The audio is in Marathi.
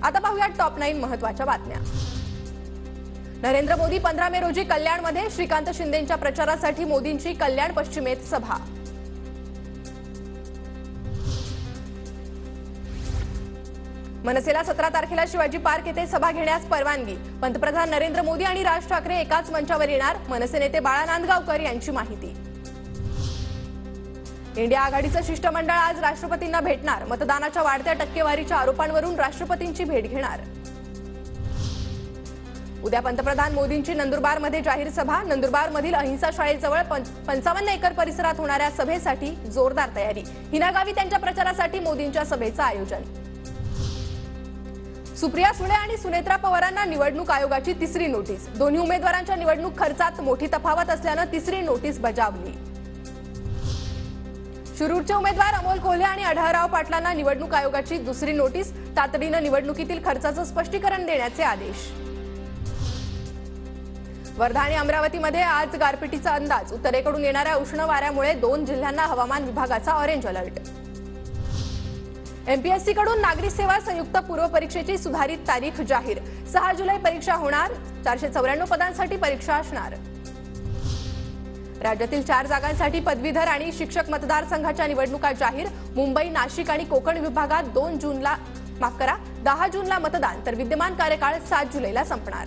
आता पाहूया टॉप 9 महत्त्वाच्या बातम्या। नरेंद्र मोदी 15 मे रोजी कल्याणमध्ये श्रीकांत शिंदेंच्या प्रचारासाठी मोदींची कल्याण पश्चिमेत सभा। मनसेला 17 तारखेला शिवाजी पार्क येथे सभा घेण्यास परवानगी। पंतप्रधान नरेंद्र मोदी आणि राज ठाकरे एकाच मंचावर येणार, मनसे नेते बाळा नांदगावकर यांची माहिती। इंडिया आघाडीचं शिष्टमंडळ आज राष्ट्रपतींना भेटणार, मतदानाच्या वाढत्या टक्केवारीच्या आरोपांवरून राष्ट्रपतींची भेट घेणार। उद्या पंतप्रधान मोदींची नंदुरबारमध्ये जाहीर सभा। नंदुरबारमधील अहिंसा शाळेजवळ 55 एकर परिसरात होणाऱ्या सभेसाठी जोरदार तयारी। हिना गावी त्यांच्या प्रचारासाठी मोदींच्या सभेचं आयोजन। सुप्रिया सुळे आणि सुनेत्रा पवारांना निवडणूक आयोगाची तिसरी नोटीस। दोन्ही उमेदवारांच्या निवडणूक खर्चात मोठी तफावत असल्यानं तिसरी नोटीस बजावली। शिरूरचे उमेदवार अमोल कोल्हे आणि अढळराव पाटलांना निवडणूक आयोगाची दुसरी नोटीस। तातडीनं निवडणुकीतील खर्चाचं स्पष्टीकरण देण्याचे आदेश। वर्धा आणि अमरावतीमध्ये आज गारपिटीचा अंदाज। उत्तरेकडून येणाऱ्या उष्ण वाऱ्यामुळे 2 जिल्ह्यांना हवामान विभागाचा ऑरेंज अलर्ट। एमपीएससी कडून नागरी सेवा संयुक्त पूर्व परीक्षेची सुधारित तारीख जाहीर। 6 जुलै परीक्षा होणार। 494 पदांसाठी परीक्षा असणार। राज्यातील 4 जागांसाठी पदवीधर आणि शिक्षक मतदारसंघाच्या निवडणुका जाहीर। मुंबई, नाशिक आणि कोकण विभागात 10 जूनला मतदान, तर विद्यमान कार्यकाळ 7 जुलैला संपणार।